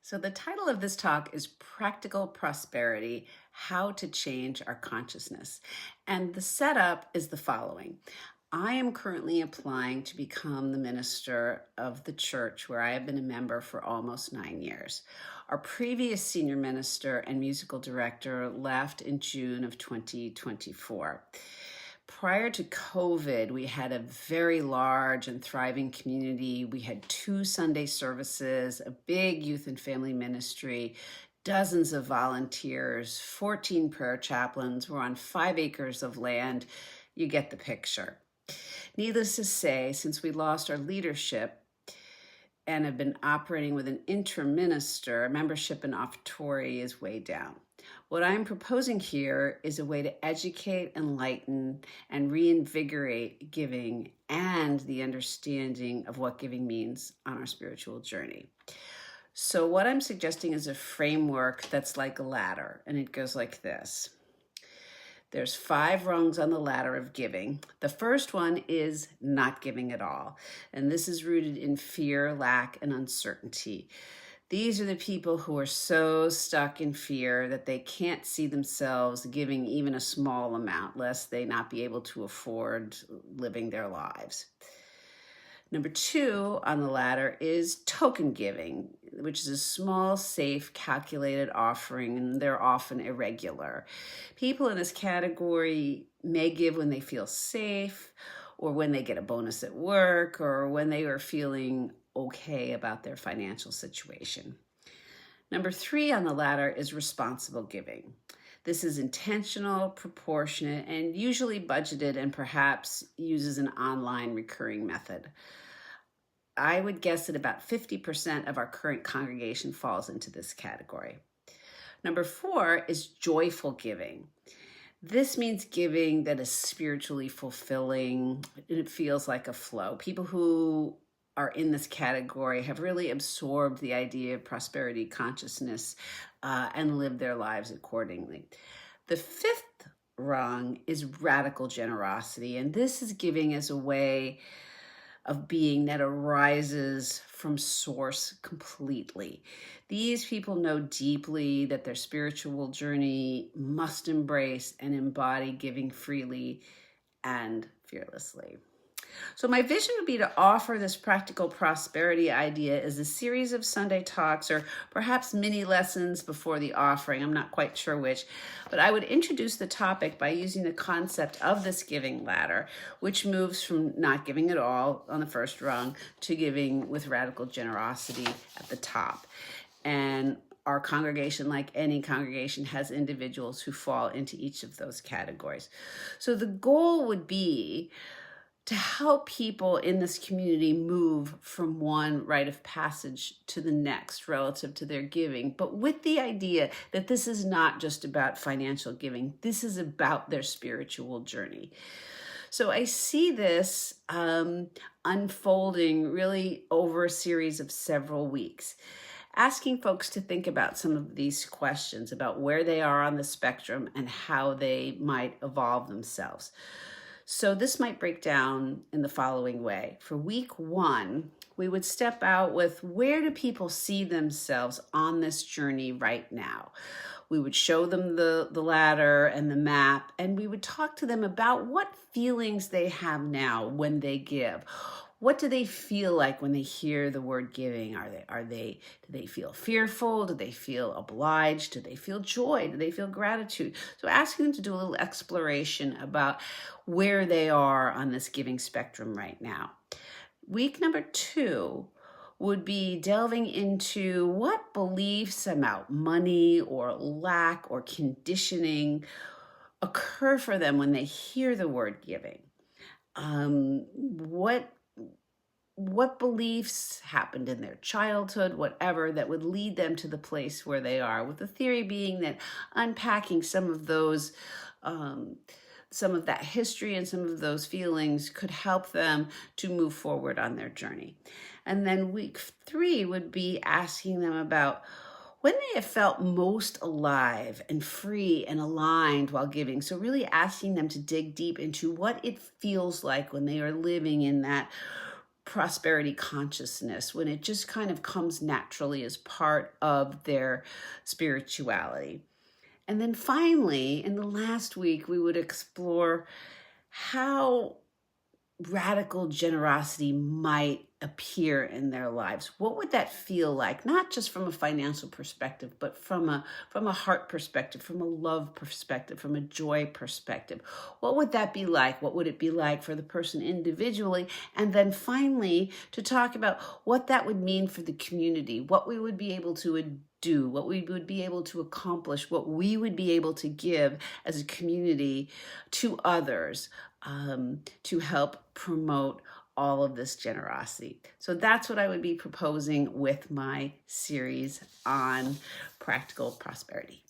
So, the title of this talk is Practical Prosperity: How to Change Our Consciousness. And the setup is the following. I am currently applying to become the minister of the church where I have been a member for almost 9 years. Our previous senior minister and musical director left in June of 2024. Prior to COVID, we had a very large and thriving community. We had 2 Sunday services, a big youth and family ministry, dozens of volunteers, 14 prayer chaplains. We're on 5 acres of land. You get the picture. Needless to say, since we lost our leadership and have been operating with an interim minister, membership in offertory is way down. What I'm proposing here is a way to educate, enlighten, and reinvigorate giving and the understanding of what giving means on our spiritual journey. So what I'm suggesting is a framework that's like a ladder, and it goes like this. There's 5 rungs on the ladder of giving. The first one is not giving at all, and this is rooted in fear, lack, and uncertainty. These are the people who are so stuck in fear that they can't see themselves giving even a small amount, lest they not be able to afford living their lives. Number 2 on the ladder is token giving, which is a small, safe, calculated offering, and they're often irregular. People in this category may give when they feel safe, or when they get a bonus at work, or when they are feeling okay about their financial situation. Number 3 on the ladder is responsible giving. This is intentional, proportionate, and usually budgeted, and perhaps uses an online recurring method. I would guess that about 50% of our current congregation falls into this category. Number 4 is joyful giving. This means giving that is spiritually fulfilling, and it feels like a flow. People who are in this category have really absorbed the idea of prosperity consciousness and live their lives accordingly. The 5th rung is radical generosity, and this is giving as a way of being that arises from source completely. These people know deeply that their spiritual journey must embrace and embody giving freely and fearlessly. So my vision would be to offer this practical prosperity idea as a series of Sunday talks, or perhaps mini lessons before the offering. I'm not quite sure which, but I would introduce the topic by using the concept of this giving ladder, which moves from not giving at all on the first rung to giving with radical generosity at the top. And our congregation, like any congregation, has individuals who fall into each of those categories. So the goal would be to help people in this community move from one rite of passage to the next relative to their giving, but with the idea that this is not just about financial giving. This is about their spiritual journey. So I see this unfolding really over a series of several weeks, asking folks to think about some of these questions about where they are on the spectrum and how they might evolve themselves. So this might break down in the following way. For week 1, we would step out with, where do people see themselves on this journey right now? We would show them the ladder and the map, and we would talk to them about what feelings they have now when they give. What do they feel like when they hear the word giving? Do they feel fearful? Do they feel obliged? Do they feel joy? Do they feel gratitude? So asking them to do a little exploration about where they are on this giving spectrum right now. Week number 2 would be delving into what beliefs about money or lack or conditioning occur for them when they hear the word giving. What beliefs happened in their childhood, whatever, that would lead them to the place where they are, with the theory being that unpacking some of that history and some of those feelings could help them to move forward on their journey. And then week 3 would be asking them about when they have felt most alive and free and aligned while giving. So really asking them to dig deep into what it feels like when they are living in that prosperity consciousness, when it just kind of comes naturally as part of their spirituality. And then finally, in the last week, we would explore how radical generosity might appear in their lives. What would that feel like? Not just from a financial perspective, but from a heart perspective, from a love perspective, from a joy perspective. What would that be like? What would it be like for the person individually? And then finally, to talk about what that would mean for the community, what we would be able to do, what we would be able to accomplish, what we would be able to give as a community to others, to help promote all of this generosity. So that's what I would be proposing with my series on practical prosperity.